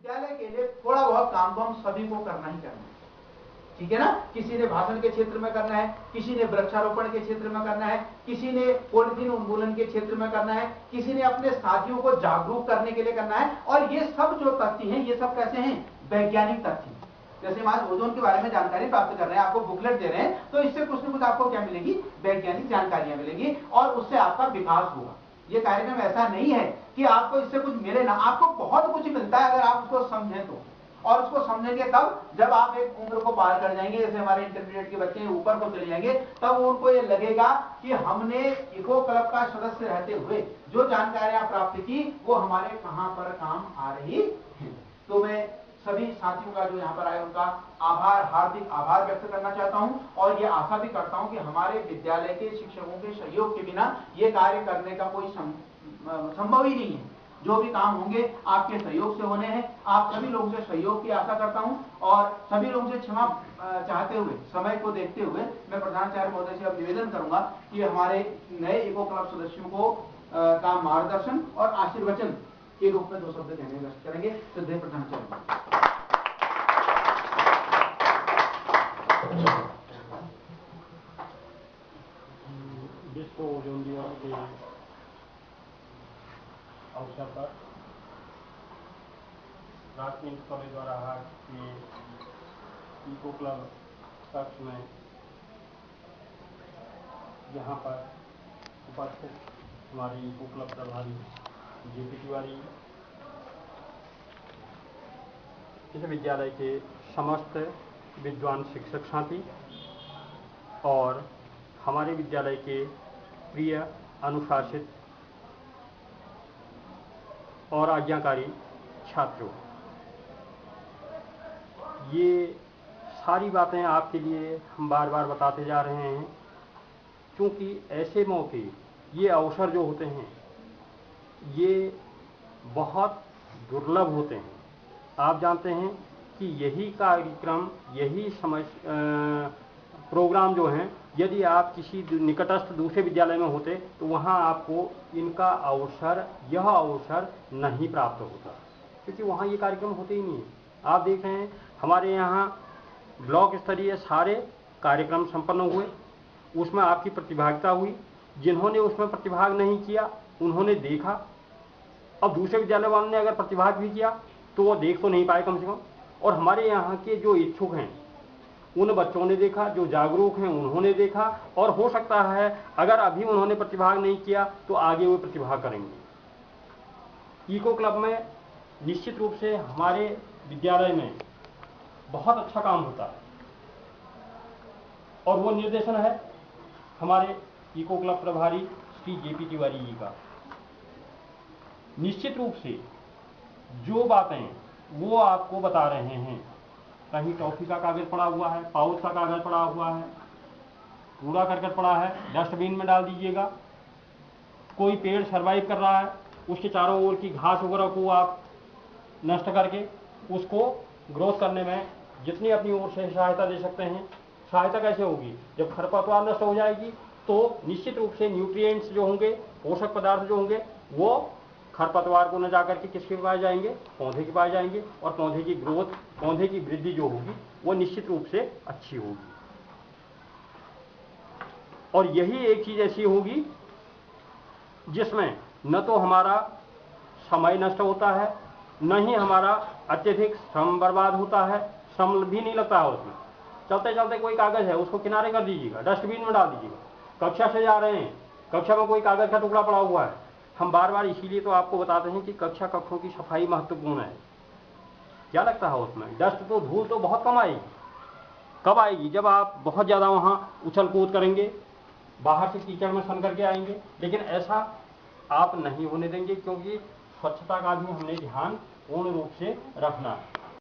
विद्यालय के लिए थोड़ा बहुत काम तो हम सभी को करना ही करना है, ठीक है ना। किसी ने भाषण के क्षेत्र में करना है, किसी ने वृक्षारोपण के क्षेत्र में करना है, किसी ने पॉलिथीन उन्मूलन के क्षेत्र में करना है, किसी ने अपने साथियों को जागरूक करने के लिए करना है। और ये सब जो तथ्य हैं, ये सब कैसे हैं? वैज्ञानिक तथ्य। जैसे हम आज ओजोन के बारे में जानकारी प्राप्त कर रहे हैं, आपको बुकलेट दे रहे हैं, तो इससे कुछ न कुछ आपको क्या मिलेगी? वैज्ञानिक जानकारियां मिलेगी और उससे आपका विकास होगा। ये कार्यक्रम ऐसा नहीं है कि आपको इससे कुछ मिले ना, आपको बहुत कुछ मिलता है अगर आप उसको समझें तो। और उसको समझेंगे तब जब आप एक उम्र को पार कर जाएंगे, जैसे हमारे इंटरमीडिएट के बच्चे ऊपर को चले जाएंगे, तब उनको ये लगेगा कि हमने इको क्लब का सदस्य रहते हुए जो जानकारियां प्राप्त की वो हमारे कहां पर काम आ रही है। तो मैं सभी साथियों का जो यहाँ पर आए उनका आभार, हार्दिक आभार व्यक्त करना चाहता हूं और ये आशा भी करता हूं कि हमारे विद्यालय के शिक्षकों के सहयोग के बिना ये कार्य करने का कोई संभव ही नहीं है। जो भी काम होंगे आपके सहयोग से होने हैं। आप सभी लोगों से सहयोग की आशा करता हूं और सभी लोगों से क्षमा चाहते हुए, समय को देखते हुए मैं प्रधानाचार्य महोदय से अब निवेदन करूंगा कि हमारे नए इको क्लब सदस्यों को का मार्गदर्शन और आशीर्वचन के रूप में 2 शब्द कहने व्यक्त करेंगे। श्रद्धेय प्रधानाचार्य। विश्व ओजोन दिवस के अवसर पर राजकीय इंटर कॉलेज द्वारा हाट के इको क्लब कक्ष में यहाँ पर उपस्थित हमारे इको क्लब प्रभारी जेपी तिवारी, इस विद्यालय के समस्त विद्वान शिक्षक साथी और हमारे विद्यालय के प्रिय अनुशासित और आज्ञाकारी छात्रों, ये सारी बातें आपके लिए हम बार बार बताते जा रहे हैं क्योंकि ऐसे मौके, ये अवसर जो होते हैं ये बहुत दुर्लभ होते हैं। आप जानते हैं कि यही कार्यक्रम, यही प्रोग्राम जो हैं, यदि आप किसी निकटस्थ दूसरे विद्यालय में होते तो वहाँ आपको इनका अवसर, यह अवसर नहीं प्राप्त होता क्योंकि वहाँ ये कार्यक्रम होते ही नहीं है। आप देख रहे हैं हमारे यहाँ ब्लॉक स्तरीय सारे कार्यक्रम संपन्न हुए, उसमें आपकी प्रतिभागिता हुई। जिन्होंने उसमें प्रतिभाग नहीं किया उन्होंने देखा, अब दूसरे विद्यालय वालों ने अगर प्रतिभाग भी किया तो वो देख तो नहीं पाए कम से कम। और हमारे यहाँ के जो इच्छुक हैं उन बच्चों ने देखा, जो जागरूक हैं उन्होंने देखा, और हो सकता है अगर अभी उन्होंने प्रतिभाग नहीं किया तो आगे वो प्रतिभाग करेंगे। इको क्लब में निश्चित रूप से हमारे विद्यालय में बहुत अच्छा काम होता है और वो निर्देशन है हमारे इको क्लब प्रभारी श्री जेपी तिवारी जी का। निश्चित रूप से जो बातें वो आपको बता रहे हैं, कहीं टॉफी का कागज पड़ा हुआ है, पाउच का कागज पड़ा हुआ है, कूड़ा करकट पड़ा है, डस्टबिन में डाल दीजिएगा। कोई पेड़ सर्वाइव कर रहा है, उसके चारों ओर की घास वगैरह को आप नष्ट करके उसको ग्रोथ करने में जितनी अपनी ओर से सहायता दे सकते हैं। सहायता कैसे होगी? जब खरपतवार नष्ट हो जाएगी तो निश्चित रूप से न्यूट्रिएंट्स जो होंगे, पोषक पदार्थ जो होंगे, वो खरपतवार को न जाकर के किसके पास जाएंगे? पौधे के पास जाएंगे, और पौधे की ग्रोथ, पौधे की वृद्धि जो होगी वो निश्चित रूप से अच्छी होगी। और यही एक चीज ऐसी होगी जिसमें न तो हमारा समय नष्ट होता है, न ही हमारा अत्यधिक श्रम बर्बाद होता है, श्रम भी नहीं लगता है उसमें। चलते चलते कोई कागज है उसको किनारे कर दीजिएगा, डस्टबिन में डाल दीजिएगा। कक्षा से जा रहे हैं, कक्षा में कोई कागज का टुकड़ा पड़ा हुआ है, हम बार बार इसीलिए तो आपको बताते हैं कि कक्षा कक्षों की सफाई महत्वपूर्ण है। क्या लगता है उसमें? डस्ट तो, धूल तो बहुत कम आएगी। कब आएगी? जब आप बहुत ज़्यादा वहाँ उछल कूद करेंगे, बाहर से कीचड़ में सन करके आएंगे। लेकिन ऐसा आप नहीं होने देंगे क्योंकि स्वच्छता का भी हमने ध्यान पूर्ण रूप से रखना है।